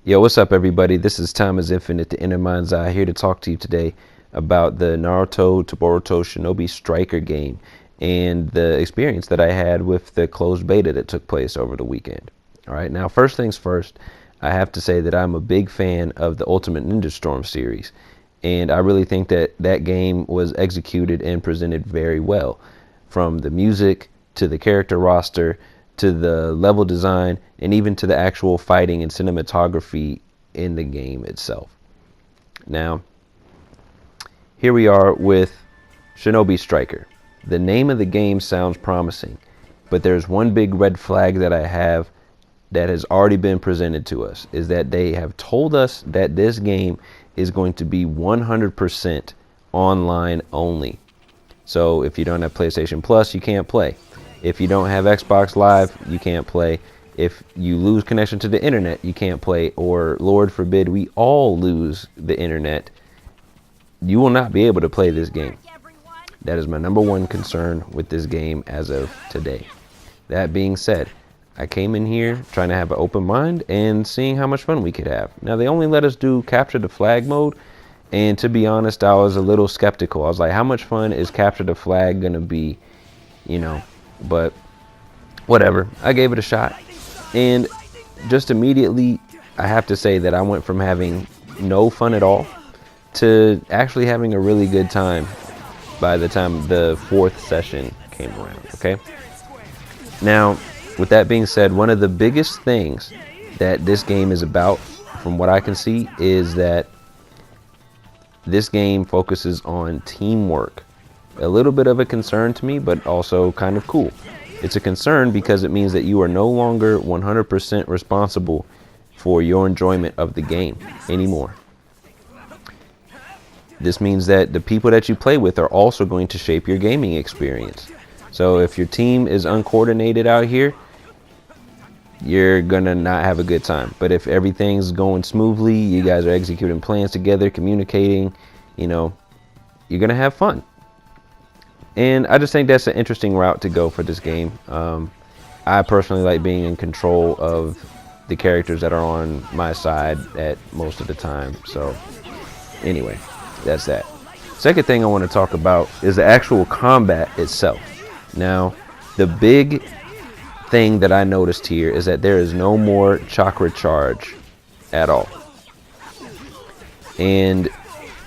Yo, what's up, everybody? This is Time is Infinite, the Inner Mind's Eye, here to talk to you today about the Naruto to Boruto Shinobi Striker game and the experience that I had with the closed beta that took place over the weekend. All right, now, first things first, I have to say that I'm a big fan of the Ultimate Ninja Storm series, and I really think that that game was executed and presented very well, from the music to the character roster to the level design, and even to the actual fighting and cinematography in the game itself. Now, here we are with Shinobi Striker. The name of the game sounds promising, but there's one big red flag that I have that has already been presented to us, is that they have told us that this game is going to be 100% online only. So if you don't have PlayStation Plus, you can't play. If you don't have Xbox Live, you can't play. If you lose connection to the internet, you can't play. Or, Lord forbid, we all lose the internet, you will not be able to play this game. That is my number one concern with this game as of today. That being said, I came in here trying to have an open mind and seeing how much fun we could have. Now, they only let us do capture the flag mode, and to be honest, I was a little skeptical. I was like, how much fun is capture the flag gonna be, you know? But whatever, I gave it a shot, and just immediately I have to say that I went from having no fun at all to actually having a really good time by the time the fourth session came around. Okay, now with that being said, one of the biggest things that this game is about, from what I can see, is that this game focuses on teamwork. A little bit of a concern to me, but also kind of cool. It's a concern because it means that you are no longer 100% responsible for your enjoyment of the game anymore. This means that the people that you play with are also going to shape your gaming experience. So if your team is uncoordinated out here, you're gonna not have a good time. But if everything's going smoothly, you guys are executing plans together, communicating, you know, you're gonna have fun. And I just think that's an interesting route to go for this game. I personally like being in control of the characters that are on my side at most of the time. So anyway, that's that. Second thing I want to talk about is the actual combat itself. Now, the big thing that I noticed here is that there is no more chakra charge at all. And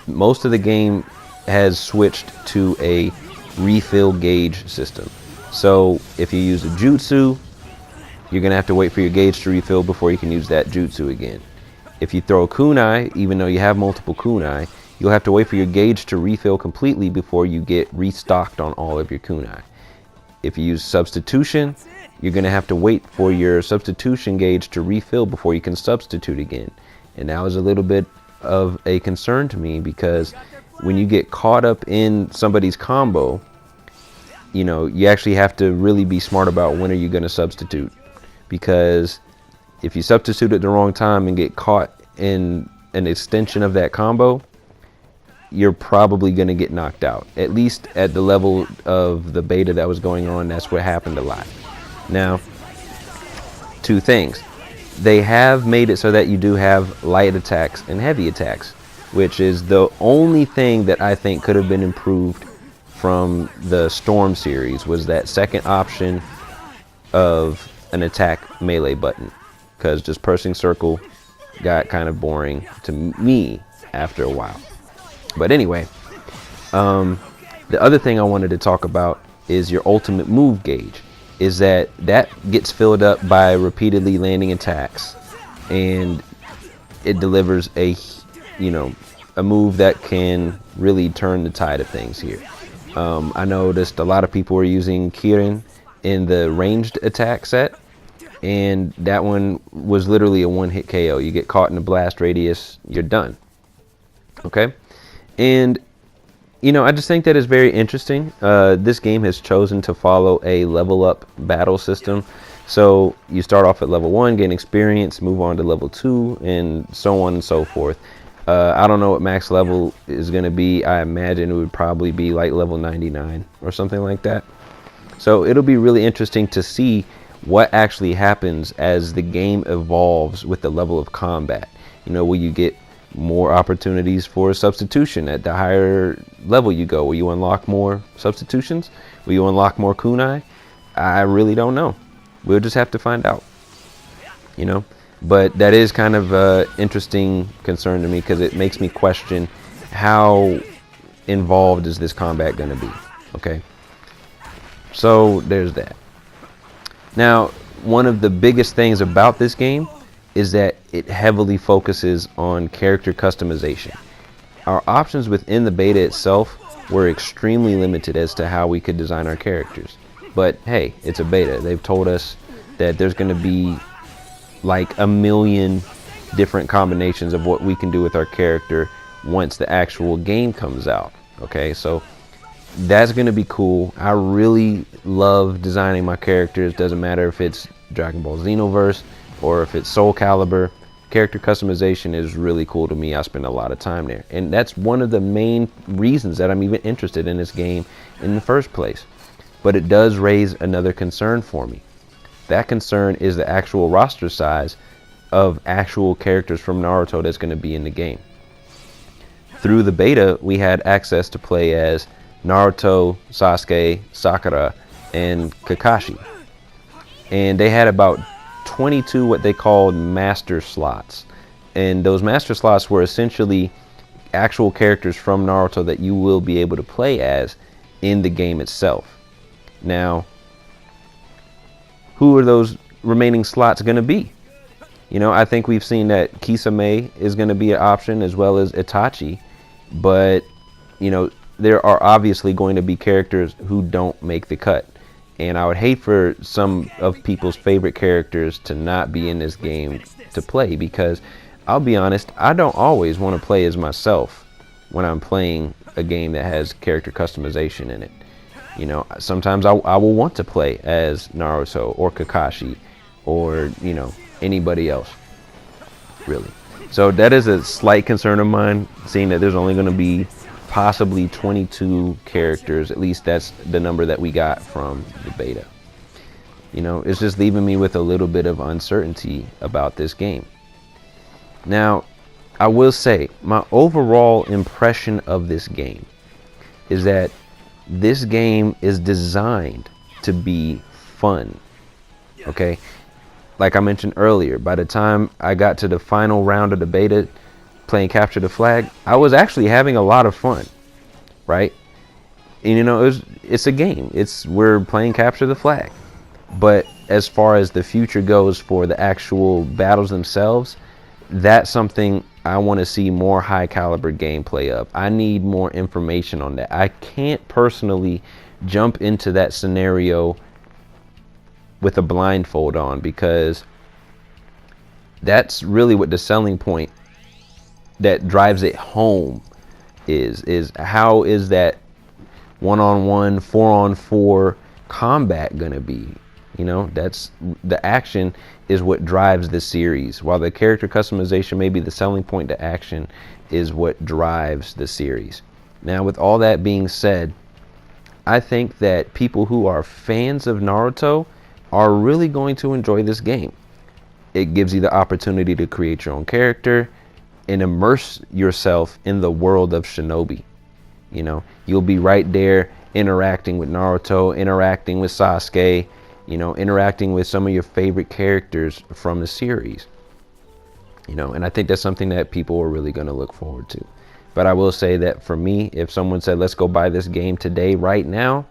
most of the game has switched to a refill gauge system. So if you use a jutsu, you're gonna have to wait for your gauge to refill before you can use that jutsu again. If you throw a kunai, even though you have multiple kunai, you'll have to wait for your gauge to refill completely before you get restocked on all of your kunai. If you use substitution, you're gonna have to wait for your substitution gauge to refill before you can substitute again. And that was a little bit of a concern to me, because when you get caught up in somebody's combo, you know, you actually have to really be smart about when are you going to substitute, because if you substitute at the wrong time and get caught in an extension of that combo, you're probably going to get knocked out. At least at the level of the beta that was going on, that's what happened a lot. Now, two things. They have made it so that you do have light attacks and heavy attacks, which is the only thing that I think could have been improved from the Storm series, was that second option of an attack melee button, because just pressing circle got kind of boring to me after a while. But anyway, the other thing I wanted to talk about is your ultimate move gauge, is that gets filled up by repeatedly landing attacks, and it delivers a move that can really turn the tide of things here. I noticed a lot of people were using Kirin in the ranged attack set, and that one was literally a one-hit KO. You get caught in a blast radius, you're done. Okay? And, you know, I just think that is very interesting. This game has chosen to follow a level-up battle system. So you start off at level 1, gain experience, move on to level 2, and so on and so forth. I don't know what max level is going to be. I imagine it would probably be like level 99 or something like that. So it'll be really interesting to see what actually happens as the game evolves with the level of combat. You know, will you get more opportunities for substitution at the higher level you go? Will you unlock more substitutions? Will you unlock more kunai? I really don't know. We'll just have to find out, you know. But that is kind of an interesting concern to me, because it makes me question how involved is this combat going to be. Okay, so there's that. Now, one of the biggest things about this game is that it heavily focuses on character customization. Our options within the beta itself were extremely limited as to how we could design our characters. But hey, it's a beta. They've told us that there's going to be like a million different combinations of what we can do with our character once the actual game comes out. Okay, so that's going to be cool. I really love designing my characters. Doesn't matter if it's Dragon Ball Xenoverse or if it's Soul Calibur. Character customization is really cool to me. I spend a lot of time there, and that's one of the main reasons that I'm even interested in this game in the first place. But it does raise another concern for me. That concern is the actual roster size of actual characters from Naruto that's going to be in the game. Through the beta, we had access to play as Naruto, Sasuke, Sakura, and Kakashi. And they had about 22 what they called master slots. And those master slots were essentially actual characters from Naruto that you will be able to play as in the game itself. Now, who are those remaining slots going to be? You know, I think we've seen that Kisame is going to be an option, as well as Itachi. But, you know, there are obviously going to be characters who don't make the cut. And I would hate for some of people's favorite characters to not be in this game to play, because I'll be honest, I don't always want to play as myself when I'm playing a game that has character customization in it. You know, sometimes I will want to play as Naruto or Kakashi or, you know, anybody else, really. So that is a slight concern of mine, seeing that there's only going to be possibly 22 characters. At least that's the number that we got from the beta. You know, it's just leaving me with a little bit of uncertainty about this game. Now, I will say my overall impression of this game is that this game is designed to be fun. Okay, like I mentioned earlier, by the time I got to the final round of the beta playing Capture the Flag, I was actually having a lot of fun, right? And you know, it's a game. We're playing Capture the Flag. But as far as the future goes for the actual battles themselves, that's something I want to see more high caliber gameplay of. I need more information on that. I can't personally jump into that scenario with a blindfold on, because that's really what the selling point that drives it home is how is that 1-on-1, 4-on-4 combat gonna be? You know, that's the action is what drives the series. While the character customization may be the selling point, the action is what drives the series. Now, with all that being said, I think that people who are fans of Naruto are really going to enjoy this game. It gives you the opportunity to create your own character and immerse yourself in the world of Shinobi. You know, you'll be right there interacting with Naruto, interacting with Sasuke, you know, interacting with some of your favorite characters from the series. You know, and I think that's something that people are really going to look forward to. But I will say that for me, if someone said, let's go buy this game today, right now,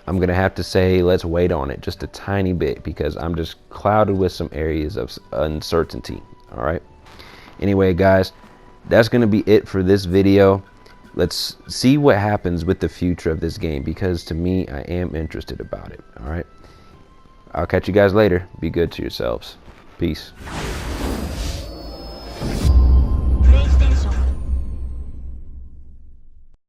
I'm going to have to say, let's wait on it just a tiny bit, because I'm just clouded with some areas of uncertainty. All right. Anyway, guys, that's going to be it for this video. Let's see what happens with the future of this game, because to me, I am interested about it. All right. I'll catch you guys later. Be good to yourselves. Peace.